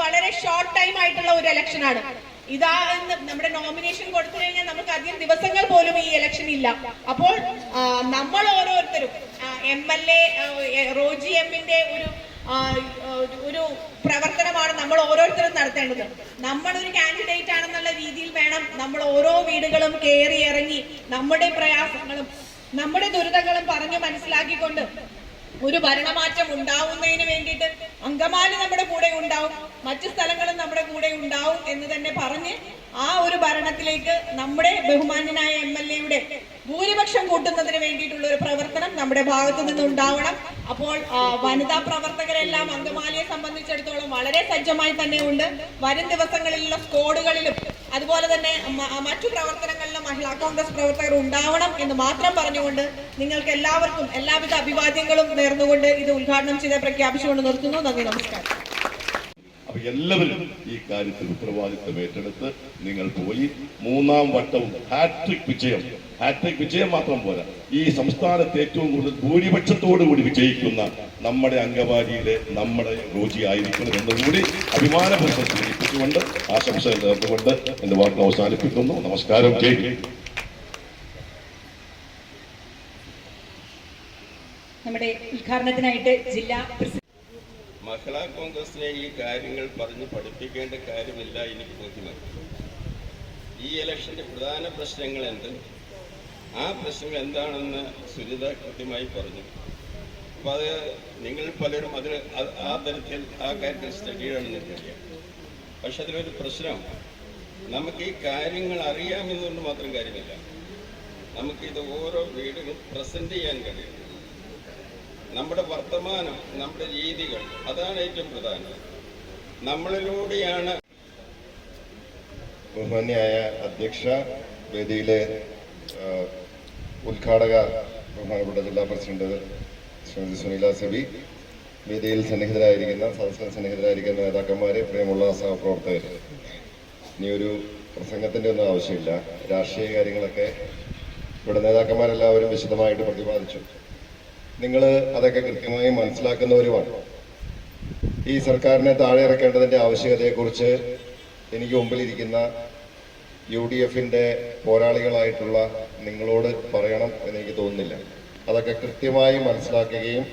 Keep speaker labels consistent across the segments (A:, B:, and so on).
A: വളരെ short time ആയിട്ടുള്ള ഒരു ഇലക്ഷനാണ്. ഇതാ നമ്മുടെ നോമിനേഷൻ കൊടുത്തു കഴിഞ്ഞാൽ നമുക്ക് അധികം ദിവസങ്ങൾ പോലും ഈ ഇലക്ഷൻ ഇല്ല. അപ്പോൾ നമ്മൾ ഓരോരുത്തരും MLA റോജി എമ്മിന്റെ ഒരു പ്രവർത്തനമാണ് നമ്മൾ ഓരോരുത്തരും നടത്തേണ്ടത്. നമ്മളൊരു കാൻഡിഡേറ്റ് ആണെന്നുള്ള രീതിയിൽ വേണം നമ്മൾ ഓരോ വീടുകളും കയറി ഇറങ്ങി നമ്മുടെ പ്രയാസങ്ങളും നമ്മുടെ ദുരിതങ്ങളും പറഞ്ഞു മനസ്സിലാക്കിക്കൊണ്ട് ഒരു ഭരണമാറ്റം ഉണ്ടാവുന്നതിന് വേണ്ടിയിട്ട് അങ്കമാലി നമ്മുടെ കൂടെ ഉണ്ടാവും, മറ്റു സ്ഥലങ്ങളും നമ്മുടെ കൂടെ ഉണ്ടാവും എന്ന് തന്നെ പറഞ്ഞ് ആ ഒരു ഭരണത്തിലേക്ക് നമ്മുടെ ബഹുമാന്യനായ MLA-യുടെ ഭൂരിപക്ഷം കൂട്ടുന്നതിന് വേണ്ടിയിട്ടുള്ള ഒരു പ്രവർത്തനം നമ്മുടെ ഭാഗത്തു നിന്ന് ഉണ്ടാവണം. അപ്പോൾ വനിതാ പ്രവർത്തകരെല്ലാം അങ്കമാലിയെ സംബന്ധിച്ചിടത്തോളം വളരെ സജ്ജമായി തന്നെ ഉണ്ട്. വരും ദിവസങ്ങളിലുള്ള സ്ക്വാഡുകളിലും അതുപോലെ തന്നെ മറ്റു പ്രവർത്തനങ്ങളിലും മഹിളാ കോൺഗ്രസ് പ്രവർത്തകർ ഉണ്ടാവണം എന്ന് മാത്രം പറഞ്ഞുകൊണ്ട് നിങ്ങൾക്ക് എല്ലാവർക്കും എല്ലാവിധ അഭിവാദ്യങ്ങളും നേർന്നുകൊണ്ട് ഇത് ഉദ്ഘാടനം ചെയ്ത് പ്രഖ്യാപിച്ചുകൊണ്ട് നിർത്തുന്നു. നന്ദി, നമസ്കാരം.
B: അപ്പൊ എല്ലാവരും ഈ കാര്യത്തിൽ ഉത്തരവാദിത്വം ഏറ്റെടുത്ത് നിങ്ങൾ പോയി മൂന്നാം വട്ടവും ഹാട്രിക് വിജയം മാത്രം പോരാ, ഈ സംസ്ഥാനത്ത് ഏറ്റവും കൂടുതൽ ഭൂരിപക്ഷത്തോടുകൂടി വിജയിക്കുന്ന നമ്മുടെ അങ്കമാലിയിലെ നമ്മുടെ റോജി ആയിരിക്കണം എന്നുകൂടി അഭിമാനപൂർവ്വം സൂചിപ്പിച്ചുകൊണ്ട് ആശംസകൾ നേർന്നുകൊണ്ട് എന്റെ വാർത്ത അവസാനിപ്പിക്കുന്നു. നമസ്കാരം. ജയ്.
A: നമ്മുടെ ഉദ്ഘാടനത്തിനായിട്ട് ജില്ലാ
C: മഹിളാ കോൺഗ്രസിനെ ഈ കാര്യങ്ങൾ പറഞ്ഞ് പഠിപ്പിക്കേണ്ട കാര്യമില്ല. എനിക്ക് ബോധ്യമായി ഈ ഇലക്ഷന്റെ പ്രധാന പ്രശ്നങ്ങൾ എന്ത്, ആ പ്രശ്നങ്ങൾ എന്താണെന്ന് സുനിത കൃത്യമായി പറഞ്ഞു. അപ്പൊ അത് നിങ്ങൾ പലരും അതിന് ആ തരത്തിൽ ആ കാര്യത്തിൽ സ്റ്റഡി ചെയ്യണമെന്ന് എനിക്കറിയാം. പക്ഷെ അതിലൊരു പ്രശ്നം, നമുക്ക് ഈ കാര്യങ്ങൾ അറിയാമെന്നുകൊണ്ട് മാത്രം കാര്യമില്ല, നമുക്കിത് ഓരോ വീടുകളും പ്രസന്റ് ചെയ്യാൻ കഴിയും. നമ്മുടെ വർത്തമാനം, നമ്മുടെ രീതികൾ, അതാണ് ഏറ്റവും പ്രധാനം. നമ്മളിലൂടെയാണ്.
D: ബഹുമാന്യായ അധ്യക്ഷ, വേദിയിലെ ഉദ്ഘാടക ബഹുമാനപ്പെട്ട ജില്ലാ പ്രസിഡന്റ് ശ്രീമതി സുനില സെബി, വേദിയിൽ സദസ്സിൽ സന്നിഹിതരായിരിക്കുന്ന നേതാക്കന്മാരെ, പ്രിയമുള്ള സഹപ്രവർത്തകർ, ഇനിയൊരു പ്രസംഗത്തിൻ്റെ ഒന്നും ആവശ്യമില്ല. രാഷ്ട്രീയ കാര്യങ്ങളൊക്കെ ഇവിടെ നേതാക്കന്മാരെല്ലാവരും വിശദമായിട്ട് പ്രതിപാദിച്ചു. നിങ്ങൾ അതൊക്കെ കൃത്യമായി മനസ്സിലാക്കുന്നവരുമാണ്. ഈ സർക്കാരിനെ താഴെ ഇറക്കേണ്ടതിൻ്റെ ആവശ്യകതയെക്കുറിച്ച് എനിക്ക് മുമ്പിലിരിക്കുന്ന UDF-ന്റെ പോരാളികളായിട്ടുള്ള നിങ്ങളോട് പറയണം എന്നെനിക്ക് തോന്നുന്നില്ല. അതൊക്കെ കൃത്യമായി മനസ്സിലാക്കുകയും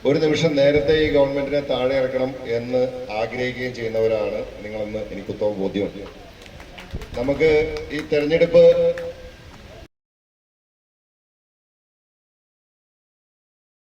D: ഒരു നിമിഷം നേരത്തെ ഈ ഗവൺമെന്റിനെ താഴെ ഇറക്കണം എന്ന് ആഗ്രഹിക്കുകയും ചെയ്യുന്നവരാണ് നിങ്ങളെന്ന് എനിക്ക് ഉത്തമ ബോധ്യമുണ്ട്. നമുക്ക് ഈ തെരഞ്ഞെടുപ്പ്